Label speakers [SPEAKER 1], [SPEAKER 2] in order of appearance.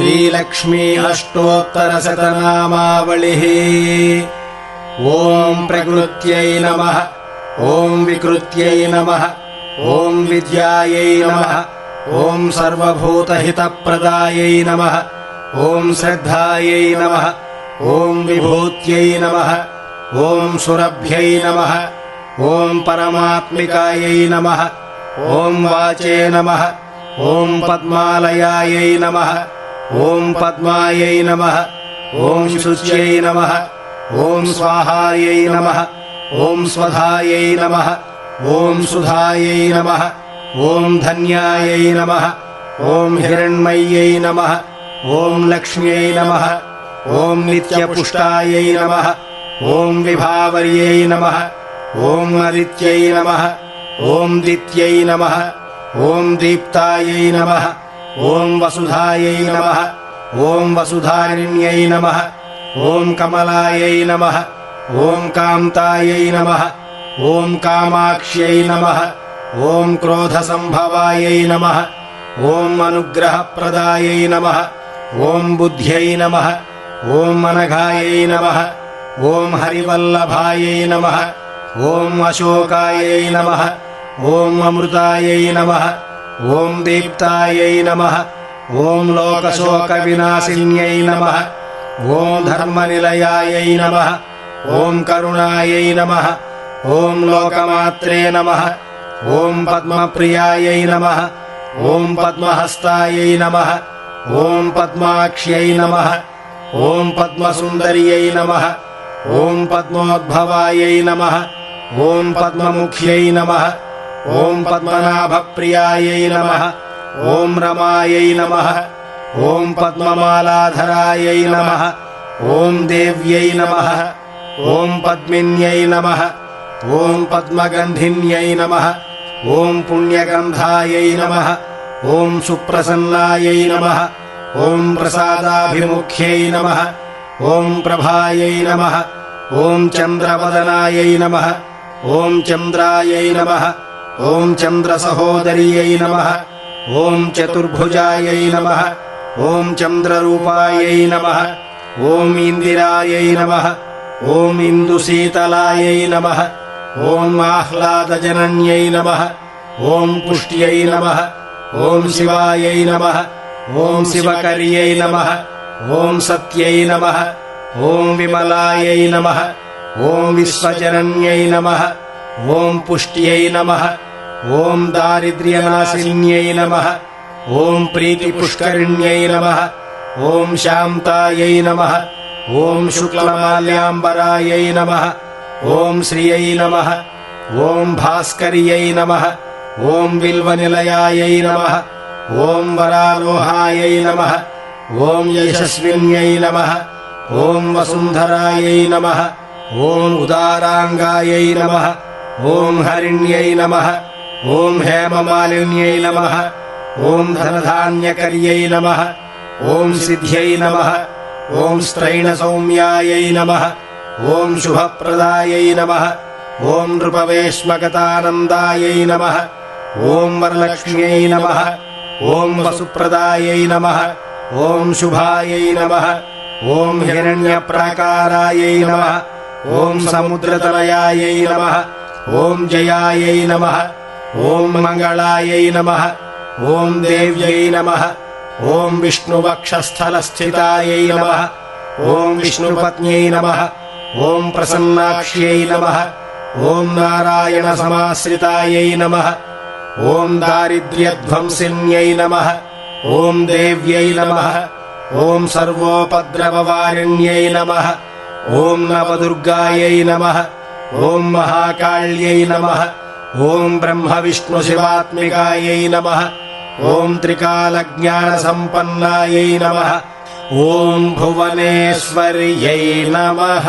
[SPEAKER 1] श्रीलक्ष्मी अष्टोत्तरशतनामावलिः। ॐ प्रकृत्यै नमः। ॐ विकृत्यै नमः। ॐ विद्यायै नमः। ॐ सर्वभूतहितप्रदायै नमः। ॐ श्रद्धायै नमः। ॐ विभूत्यै नमः। ॐ सुरभ्यै नमः। ॐ परमात्मिकायै नमः। ॐ वाचे नमः। ॐ पद्मालयायै नमः। ॐ पद्मायै नमः। ॐ शुच्यै नमः। ॐ स्वाहायै नमः। ॐ स्वधायै नमः। ॐ सुधायै नमः। ॐ धन्यायै नमः। ॐ हिरण्मय्यै नमः। ॐ लक्ष्म्यै नमः। ॐ नित्यपुष्टायै नमः। ॐ विभावर्यै नमः। ॐ अदित्यै नमः। ॐ दित्यै नमः। ॐ दीप्तायै नमः। ॐ वसुधायै नमः। ॐ वसुधारिण्यै नमः। ॐ कमलायै नमः। ॐ कान्तायै नमः। ॐ कामाक्ष्यै नमः। ॐ क्रोधसम्भवायै नमः। ॐ अनुग्रहप्रदायै नमः। ॐ बुद्ध्यै नमः। ॐ अनघायै नमः। ॐ हरिवल्लभायै नमः। ॐ अशोकायै नमः। ॐ अमृतायै नमः। ॐ दीप्तायै नमः। ॐ लोकशोकविनाशिन्यै नमः। ॐ धर्मनिलयायै नमः। ॐ करुणायै नमः। ॐ लोकमात्रे नमः। ॐ पद्मप्रियायै नमः। ॐ पद्महस्तायै नमः। ॐ पद्माक्ष्यै नमः। ॐ पद्मसुन्दर्यै नमः। ॐ पद्मोद्भवायै नमः। ॐ पद्ममुख्यै नमः। ॐ पद्मनाभप्रियायै नमः। ॐ रमायै नमः। ॐ पद्ममालाधरायै नमः। ॐ देव्यै नमः। ॐ पद्मिन्यै नमः। ॐ पद्मगन्धिन्यै नमः। ॐ पुण्यगन्धायै नमः। ॐ सुप्रसन्नायै नमः। ॐ प्रसादाभिमुख्यै नमः। ॐ प्रभायै नमः। ॐ चन्द्रवदनायै नमः। ॐ चन्द्रायै नमः। ॐ चन्द्रसहोदर्यै नमः। ॐ चतुर्भुजायै नमः। ॐ चन्द्ररूपायै नमः। ॐ इन्दिरायै नमः। ॐ इन्दुशीतलायै नमः। ॐ आह्लादजनन्यै नमः। ॐ पुष्ट्यै नमः। ॐ शिवायै नमः। ॐ शिवकर्यै नमः। ॐ सत्यै नमः। ॐ विमलायै नमः। ॐ विश्वजनन्यै नमः। ॐ पुष्ट्यै नमः। ॐ दारिद्र्यनाशिन्यै नमः। ॐ प्रीतिपुष्करिण्यै नमः। ॐ शान्तायै नमः। ॐ शुक्लमाल्याम्बरायै नमः। ॐ श्रियै नमः। ॐ भास्कर्यै नमः। ॐ बिल्वनिलयायै नमः। ॐ वरारोहायै नमः। ॐ यशस्विन्यै नमः। ॐ वसुन्धरायै नमः। ॐ उदाराङ्गायै नमः। ॐ हरिण्यै नमः। ॐ हेममालिन्यै नमः। ॐ धनधान्यकर्यै नमः। ॐ सिद्ध्यै नमः। ॐ स्त्रैणसौम्यायै नमः। ॐ शुभप्रदायै नमः। ॐ नृपवेश्मगतानन्दायै नमः। ॐ वरलक्ष्म्यै नमः। ॐ वसुप्रदायै नमः। ॐ शुभायै नमः। ॐ हिरण्यप्राकारायै नमः। ॐ समुद्रतनयायै नमः। ॐ जयायै नमः। ॐ मङ्गलायै नमः। ॐ देव्यै नमः। ॐ विष्णुवक्षस्थलस्थितायै नमः। ॐ विष्णुपत्न्यै नमः। ॐ प्रसन्नाक्ष्यै नमः। ॐ नारायणसमाश्रितायै नमः। ॐ दारिद्र्यध्वंसिन्यै नमः। ॐ देव्यै नमः। ॐ सर्वोपद्रववारिण्यै नमः। ॐ नवदुर्गायै नमः। ॐ महाकाल्यै नमः। ॐ ब्रह्मविष्णुशिवात्मिकायै नमः। ॐ त्रिकालज्ञानसम्पन्नायै नमः। ॐ भुवनेश्वर्यै नमः।